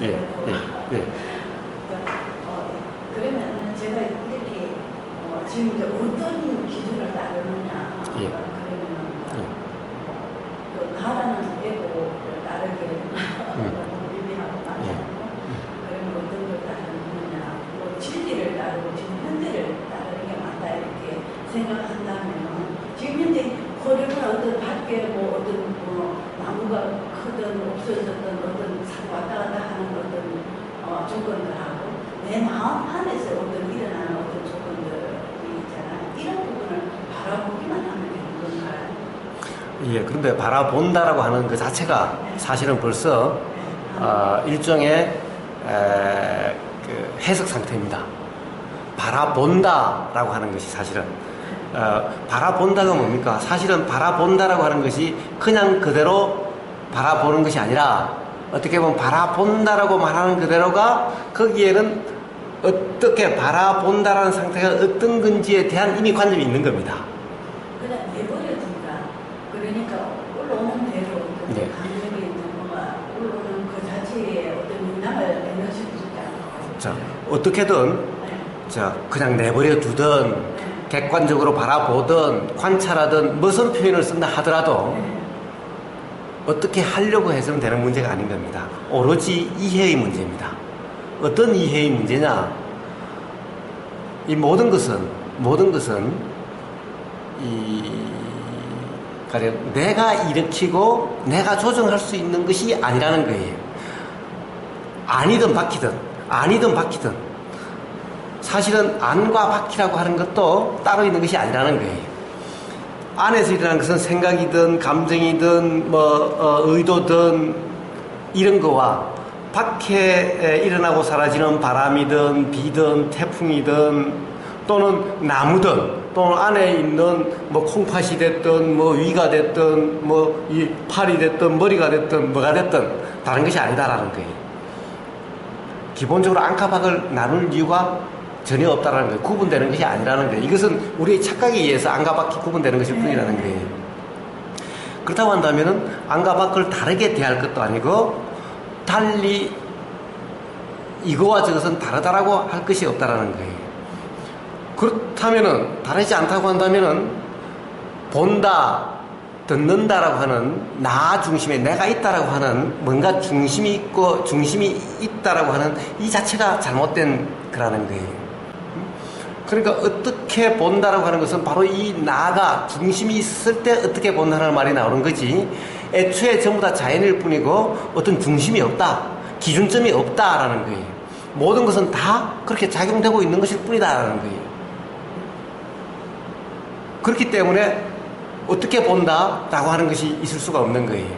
예, 예, 예. 그러면 제가 이렇게 지금 이제 어떤 기준을 따르느냐 예. 그러면 그 나라는 애고를 따르게 비비하고 그러면 어떤 걸 따르느냐 뭐 진리를 따르고 지금 현재를 따르는 게 맞다 이렇게 생각한다면 지금 현재 고려는 어떤 밖에 뭐 어떤 뭐 나무가 크든 없어졌든 어떤 왔다 갔다 하는 어떤 조건들하고 내 마음 안에서 어떤 일어나는 어떤 조건들이 있잖아요. 이런 부분을 바라보기만 하면 되는 건가요? 예, 그런데 바라본다라고 하는 그 자체가 사실은 벌써 일종의 그 해석 상태입니다. 바라본다라고 하는 것이 사실은 바라본다가 뭡니까? 사실은 바라본다라고 하는 것이 그냥 그대로 바라보는 것이 아니라 어떻게 보면 바라본다라고 말하는 그대로가 거기에는 어떻게 바라본다라는 상태가 어떤 건지에 대한 이미 관점이 있는 겁니다. 그냥 내버려둔다. 그러니까 올라오는 대로 네. 감정이 뭐가 올라오는 그 자체에 어떤 영향을 에너지를 주지 않고. 자, 어떻게든 자, 그냥 내버려 두든 객관적으로 바라보든 관찰하든 무슨 표현을 쓴다 하더라도 어떻게 하려고 해서는 되는 문제가 아닌 겁니다. 오로지 이해의 문제입니다. 어떤 이해의 문제냐? 이 모든 것은 가령 내가 일으키고 내가 조정할 수 있는 것이 아니라는 거예요. 아니든 바뀌든 사실은 안과 바퀴라고 하는 것도 따로 있는 것이 아니라는 거예요. 안에서 일어나는 것은 생각이든 감정이든 의도든 이런 거와 밖에 일어나고 사라지는 바람이든 비든 태풍이든 또는 나무든 또는 안에 있는 뭐 콩팥이 됐든 뭐 위가 됐든 뭐 이 팔이 됐든 머리가 됐든 뭐가 됐든 다른 것이 아니다라는 거예요. 기본적으로 안과 밖을 나눌 이유가 전혀 없다라는 거예요. 구분되는 것이 아니라는 거예요. 이것은 우리의 착각에 의해서 안과 밖이 구분되는 것일 뿐이라는 거예요. 그렇다고 한다면은 안과 밖을 다르게 대할 것도 아니고 달리 이거와 저것은 다르다라고 할 것이 없다라는 거예요. 그렇다면은 다르지 않다고 한다면은 본다, 듣는다라고 하는 나 중심에 내가 있다라고 하는 뭔가 중심이 있고 중심이 있다라고 하는 이 자체가 잘못된 거라는 거예요. 그러니까 어떻게 본다라고 하는 것은 바로 이 나가 중심이 있을 때 어떻게 본다는 말이 나오는 거지 애초에 전부 다 자연일 뿐이고 어떤 중심이 없다, 기준점이 없다라는 거예요. 모든 것은 다 그렇게 작용되고 있는 것일 뿐이다라는 거예요. 그렇기 때문에 어떻게 본다라고 하는 것이 있을 수가 없는 거예요.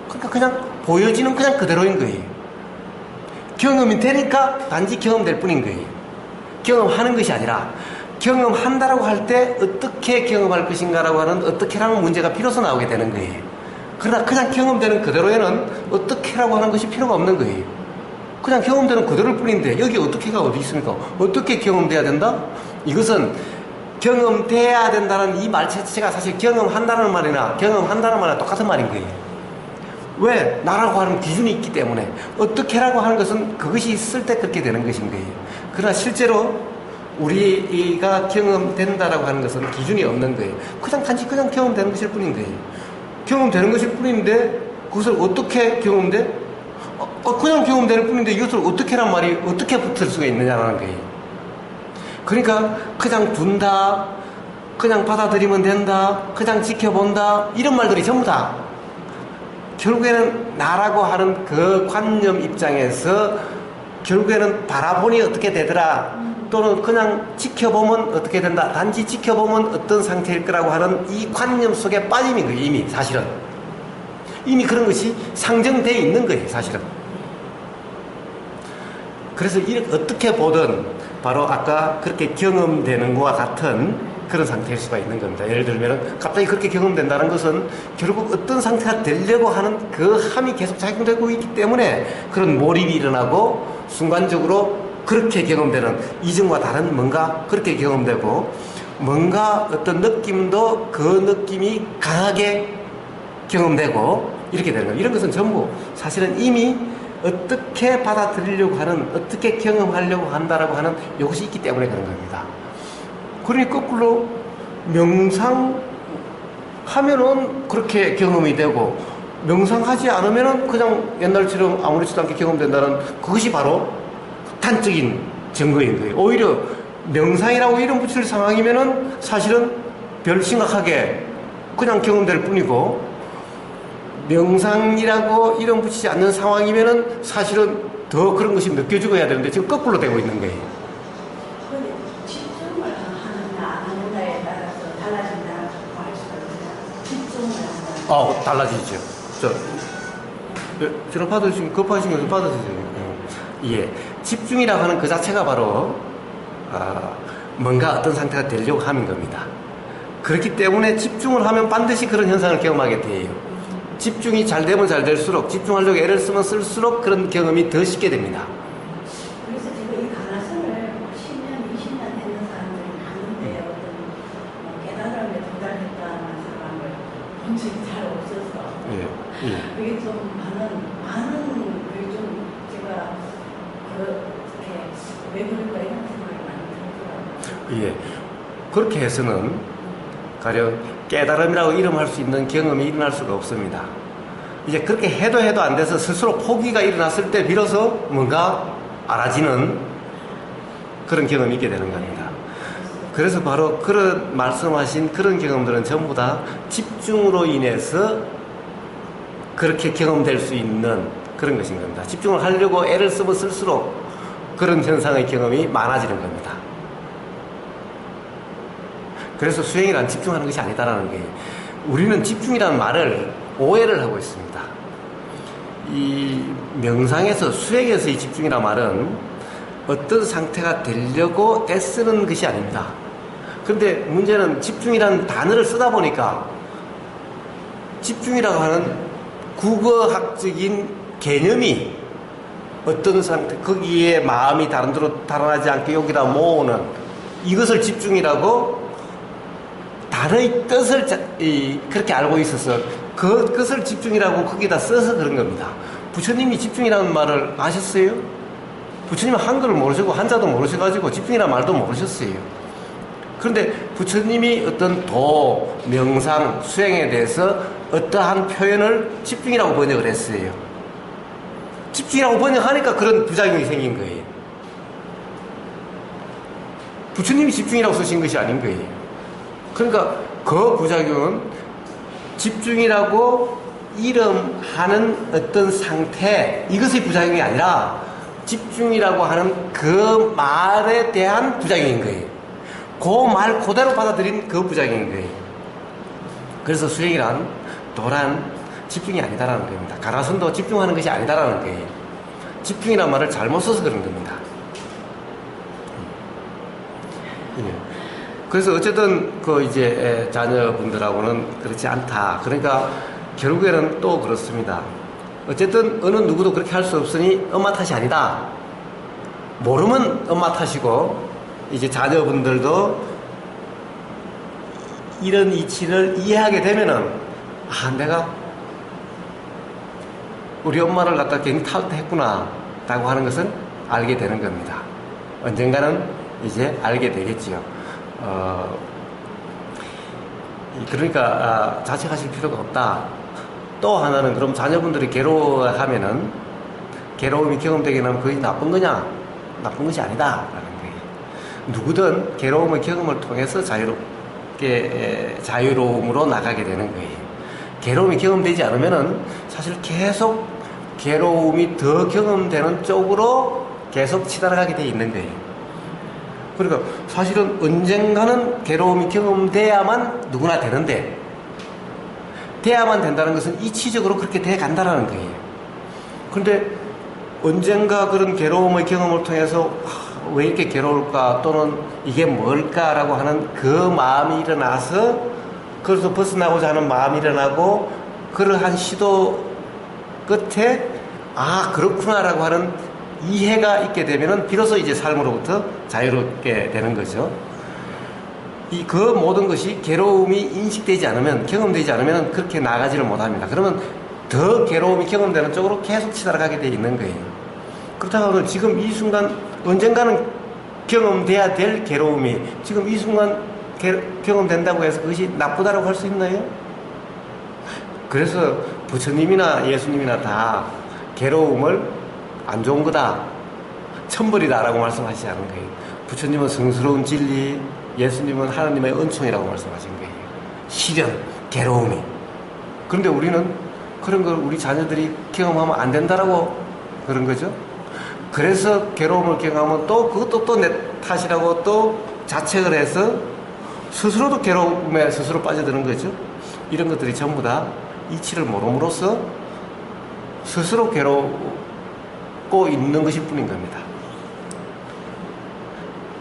그러니까 그냥 보여지는 그냥 그대로인 거예요. 경험이 되니까 단지 경험될 뿐인 거예요. 경험하는 것이 아니라 경험한다라고 할 때 어떻게 경험할 것인가라고 하는 어떻게라는 문제가 비로소 나오게 되는 거예요. 그러나 그냥 경험되는 그대로에는 어떻게라고 하는 것이 필요가 없는 거예요. 그냥 경험되는 그대로일 뿐인데 여기 어떻게가 어디 있습니까? 어떻게 경험돼야 된다? 이것은 경험돼야 된다는 이 말 자체가 사실 경험한다는 말이나 경험한다는 말이나 똑같은 말인 거예요. 왜? 나라고 하는 기준이 있기 때문에 어떻게라고 하는 것은 그것이 있을 때 그렇게 되는 것인 거예요. 그러나 실제로 우리가 경험된다라고 하는 것은 기준이 없는 거예요. 단지 그냥 경험되는 것일 뿐인 거예요. 경험되는 것일 뿐인데 그것을 어떻게 경험돼? 그냥 경험되는 뿐인데 이것을 어떻게란 말이 어떻게 붙을 수가 있느냐라는 거예요. 그러니까 그냥 둔다, 그냥 받아들이면 된다, 그냥 지켜본다 이런 말들이 전부 다 결국에는 나라고 하는 그 관념 입장에서 결국에는 바라보니 어떻게 되더라 또는 그냥 지켜보면 어떻게 된다, 단지 지켜보면 어떤 상태일 거라고 하는 이 관념 속에 빠짐인 거예요. 이미 사실은 이미 그런 것이 상정되어 있는 거예요. 사실은. 그래서 이렇게 어떻게 보든 바로 아까 그렇게 경험되는 것과 같은 그런 상태일 수가 있는 겁니다. 예를 들면 갑자기 그렇게 경험된다는 것은 결국 어떤 상태가 되려고 하는 그 함이 계속 작용되고 있기 때문에 그런 몰입이 일어나고 순간적으로 그렇게 경험되는 이전과 다른 뭔가 그렇게 경험되고 뭔가 어떤 느낌도 그 느낌이 강하게 경험되고 이렇게 되는 거예요. 이런 것은 전부 사실은 이미 어떻게 받아들이려고 하는, 어떻게 경험하려고 한다라고 하는 이것이 있기 때문에 그런 겁니다. 그러니 거꾸로 명상하면은 그렇게 경험이 되고, 명상하지 않으면은 그냥 옛날처럼 아무렇지도 않게 경험된다는 그것이 바로 단적인 증거인 거예요. 오히려 명상이라고 이름 붙일 상황이면은 사실은 별 심각하게 그냥 경험될 뿐이고, 명상이라고 이름 붙이지 않는 상황이면은 사실은 더 그런 것이 느껴지고 해야 되는데 지금 거꾸로 되고 있는 거예요. 근데 집중을 하느냐 안 하느냐에 따라서 달라진다고 할 수가 있어요. 집중을 한다. 달라지죠. 전화 받으시면 급하신 거 좀 받으세요. 예. 집중이라고 하는 그 자체가 바로 뭔가 어떤 상태가 되려고 하는 겁니다. 그렇기 때문에 집중을 하면 반드시 그런 현상을 경험하게 돼요. 집중이 잘 되면 잘 될수록, 집중하려고 애를 쓰면 쓸수록 그런 경험이 더 쉽게 됩니다. 그래서 지금 이 가나선을 10년, 20년 했는 사람들이 많은데 어떤 깨달음에 도달했다는 사람을 본 적이 잘 없어서 그게 좀 많은 그게 좀 제가 그렇게 왜 그럴까 이런 생각이 많이 들더라고요. 예. 그렇게 해서는 가령 깨달음이라고 이름할 수 있는 경험이 일어날 수가 없습니다. 이제 그렇게 해도 안 돼서 스스로 포기가 일어났을 때 비로소 뭔가 알아지는 그런 경험이 있게 되는 겁니다. 그래서 바로 그런 말씀하신 그런 경험들은 전부 다 집중으로 인해서 그렇게 경험될 수 있는 그런 것인 겁니다. 집중을 하려고 애를 쓰면 쓸수록 그런 현상의 경험이 많아지는 겁니다. 그래서 수행이란 집중하는 것이 아니다라는 거예요. 우리는 집중이라는 말을 오해를 하고 있습니다. 이 명상에서, 수행에서의 집중이라는 말은 어떤 상태가 되려고 애쓰는 것이 아닙니다. 그런데 문제는 집중이라는 단어를 쓰다 보니까 집중이라고 하는 국어학적인 개념이 어떤 상태, 거기에 마음이 다른 데로 달아나지 않게 여기다 모으는 이것을 집중이라고 단어의 뜻을 그렇게 알고 있어서 그것을 집중이라고 거기다 써서 그런 겁니다. 부처님이 집중이라는 말을 아셨어요? 부처님은 한글을 모르시고 한자도 모르셔가지고 집중이라는 말도 모르셨어요. 그런데 부처님이 어떤 도, 명상, 수행에 대해서 어떠한 표현을 집중이라고 번역을 했어요. 집중이라고 번역하니까 그런 부작용이 생긴 거예요. 부처님이 집중이라고 쓰신 것이 아닌 거예요. 그러니까 그 부작용은 집중이라고 이름하는 어떤 상태, 이것의 부작용이 아니라 집중이라고 하는 그 말에 대한 부작용인 거예요. 그 말 그대로 받아들인 그 부작용인 거예요. 그래서 수행이란, 도란 집중이 아니다라는 겁니다. 가라선도 집중하는 것이 아니다라는 거예요. 집중이라는 말을 잘못 써서 그런 겁니다. 그래서 어쨌든 이제 자녀분들하고는 그렇지 않다. 그러니까 결국에는 또 그렇습니다. 어쨌든 어느 누구도 그렇게 할 수 없으니 엄마 탓이 아니다. 모르면 엄마 탓이고, 이제 자녀분들도 이런 이치를 이해하게 되면은 내가 우리 엄마를 갖다 괜히 탓했구나 라고 하는 것은 알게 되는 겁니다. 언젠가는 이제 알게 되겠지요. 그러니까 자책하실 필요가 없다. 또 하나는, 그럼 자녀분들이 괴로워하면은, 괴로움이 경험되게 하면 그게 나쁜 거냐? 나쁜 것이 아니다 라는 거예요. 누구든 괴로움의 경험을 통해서 자유로움으로 나가게 되는 거예요. 괴로움이 경험되지 않으면은 사실 계속 괴로움이 더 경험되는 쪽으로 계속 치달아가게 돼 있는 거예요. 그러니까 사실은 언젠가는 괴로움이 경험돼야만 누구나 되는데, 돼야만 된다는 것은 이치적으로 그렇게 돼 간다라는 거예요. 그런데 언젠가 그런 괴로움의 경험을 통해서 왜 이렇게 괴로울까, 또는 이게 뭘까라고 하는 그 마음이 일어나서, 그래서 벗어나고자 하는 마음이 일어나고, 그러한 시도 끝에 그렇구나라고 하는 이해가 있게 되면은 비로소 이제 삶으로부터 자유롭게 되는 거죠. 그 모든 것이 괴로움이 인식되지 않으면, 경험되지 않으면 그렇게 나가지를 못합니다. 그러면 더 괴로움이 경험되는 쪽으로 계속 치달아가게 돼 있는 거예요. 그렇다고 지금 이 순간 언젠가는 경험돼야 될 괴로움이 지금 이 순간 경험된다고 해서 그것이 나쁘다고 할 수 있나요? 그래서 부처님이나 예수님이나 다 괴로움을 안 좋은 거다, 천벌이다 라고 말씀하시지 않은 거예요. 부처님은 성스러운 진리, 예수님은 하나님의 은총이라고 말씀하신 거예요. 시련, 괴로움이. 그런데 우리는 그런 걸 우리 자녀들이 경험하면 안 된다라고 그런 거죠. 그래서 괴로움을 경험하면 또 그것도 또 내 탓이라고 또 자책을 해서 스스로도 괴로움에 스스로 빠져드는 거죠. 이런 것들이 전부 다 이치를 모름으로써 스스로 괴롭고 있는 것일 뿐인 겁니다.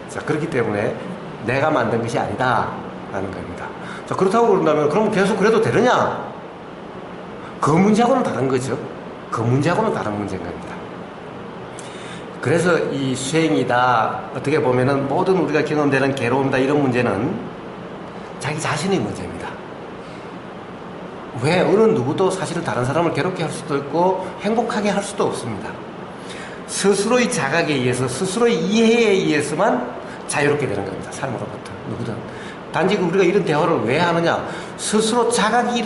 자, 그렇기 때문에 내가 만든 것이 아니다 라는 겁니다. 자, 그렇다고 그런다면 그럼 계속 그래도 되느냐? 그 문제하고는 다른 거죠. 그 문제하고는 다른 문제인 겁니다. 그래서 이 수행이다, 어떻게 보면은 모든 우리가 경험되는 괴로움이다, 이런 문제는 자기 자신의 문제입니다. 왜? 어느 누구도 사실은 다른 사람을 괴롭게 할 수도 있고 행복하게 할 수도 없습니다. 스스로의 자각에 의해서, 스스로의 이해에 의해서만 자유롭게 되는 겁니다. 삶으로부터. 누구든. 단지 우리가 이런 대화를 왜 하느냐? 스스로 자각이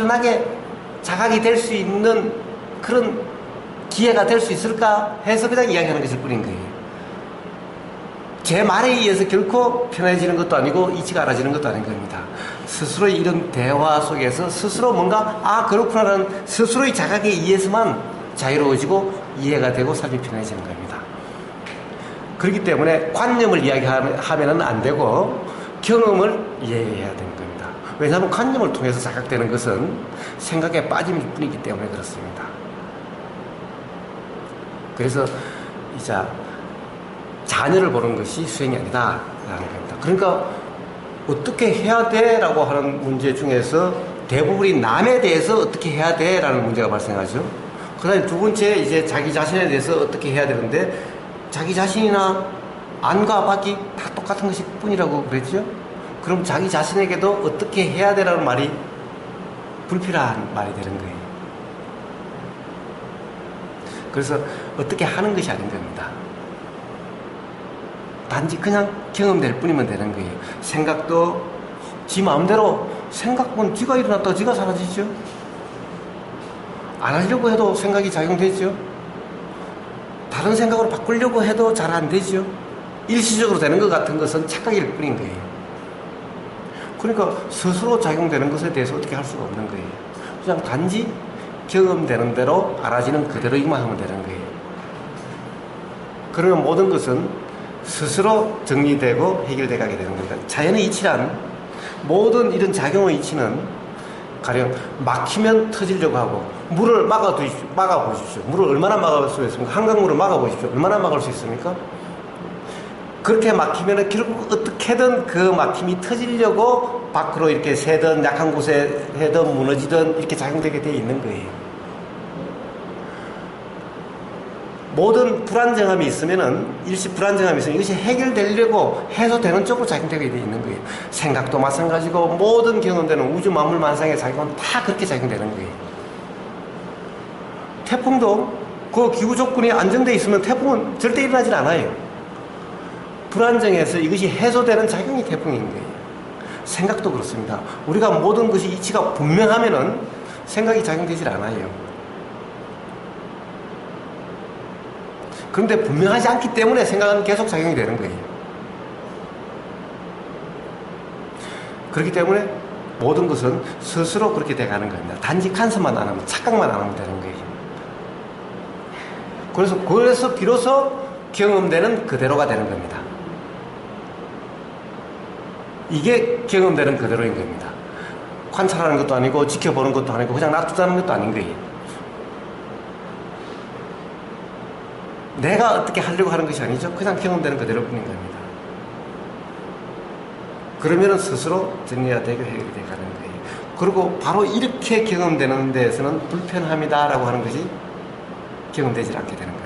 자각이 될 수 있는 그런 기회가 될 수 있을까 해서 그냥 이야기하는 것일 뿐인 거예요. 제 말에 의해서 결코 편해지는 것도 아니고 이치가 알아지는 것도 아닌 겁니다. 스스로의 이런 대화 속에서 스스로 뭔가 그렇구나라는 스스로의 자각에 의해서만 자유로워지고 이해가 되고 삶이 편해지는 겁니다. 그렇기 때문에 관념을 이야기하면 안 되고 경험을 이해해야 되는 겁니다. 왜냐하면 관념을 통해서 자각되는 것은 생각에 빠짐일 뿐이기 때문에 그렇습니다. 그래서 이제 자녀를 보는 것이 수행이 아니다라는 겁니다. 그러니까 어떻게 해야 돼? 라고 하는 문제 중에서 대부분이 남에 대해서 어떻게 해야 돼? 라는 문제가 발생하죠. 그 다음에 두 번째, 이제 자기 자신에 대해서 어떻게 해야 되는데, 자기 자신이나 안과 밖이 다 똑같은 것일 뿐이라고 그랬죠. 그럼 자기 자신에게도 어떻게 해야 되라는 말이 불필요한 말이 되는 거예요. 그래서 어떻게 하는 것이 아닌 겁니다. 단지 그냥 경험될 뿐이면 되는 거예요. 생각도 지 마음대로, 생각은 지가 일어났다가 지가 사라지죠. 안 하려고 해도 생각이 작용되죠. 다른 생각으로 바꾸려고 해도 잘 안 되죠. 일시적으로 되는 것 같은 것은 착각일 뿐인 거예요. 그러니까 스스로 작용되는 것에 대해서 어떻게 할 수가 없는 거예요. 그냥 단지 경험되는 대로 알아지는 그대로이기만 하면 되는 거예요. 그러면 모든 것은 스스로 정리되고 해결돼 가게 되는 겁니다. 자연의 이치란, 모든 이런 작용의 이치는 가령 막히면 터지려고 하고, 물을 막아보십시오. 물을 얼마나 막을 수 있습니까? 한강물을 막아보십시오. 얼마나 막을 수 있습니까? 그렇게 막히면 결국 어떻게든 그 막힘이 터지려고 밖으로 이렇게 새든 약한 곳에 해든 무너지든 이렇게 작용되게 되어 있는 거예요. 모든 불안정함이 있으면은, 일시 불안정함이 있으면 이것이 해결되려고 해소되는 쪽으로 작용되게 되어 있는 거예요. 생각도 마찬가지고 모든 경험되는 우주 만물 만상의 작용은 다 그렇게 작용되는 거예요. 태풍도 그 기후 조건이 안정되어 있으면 태풍은 절대 일어나질 않아요. 불안정해서 이것이 해소되는 작용이 태풍인 거예요. 생각도 그렇습니다. 우리가 모든 것이 이치가 분명하면은 생각이 작용되질 않아요. 그런데 분명하지 않기 때문에 생각은 계속 작용이 되는 거예요. 그렇기 때문에 모든 것은 스스로 그렇게 돼가는 겁니다. 단지 간섭만 안 하면, 착각만 안 하면 되는 거예요. 그래서 비로소 경험되는 그대로가 되는 겁니다. 이게 경험되는 그대로인 겁니다. 관찰하는 것도 아니고 지켜보는 것도 아니고 그냥 놔두자는 것도 아닌 거예요. 내가 어떻게 하려고 하는 것이 아니죠. 그냥 경험되는 그대로뿐인 겁니다. 그러면 스스로 정리가 되고 해결이 되가는 거예요. 그리고 바로 이렇게 경험되는 데에서는 불편함이다라고 하는 것이 경험되지 않게 되는 겁니다.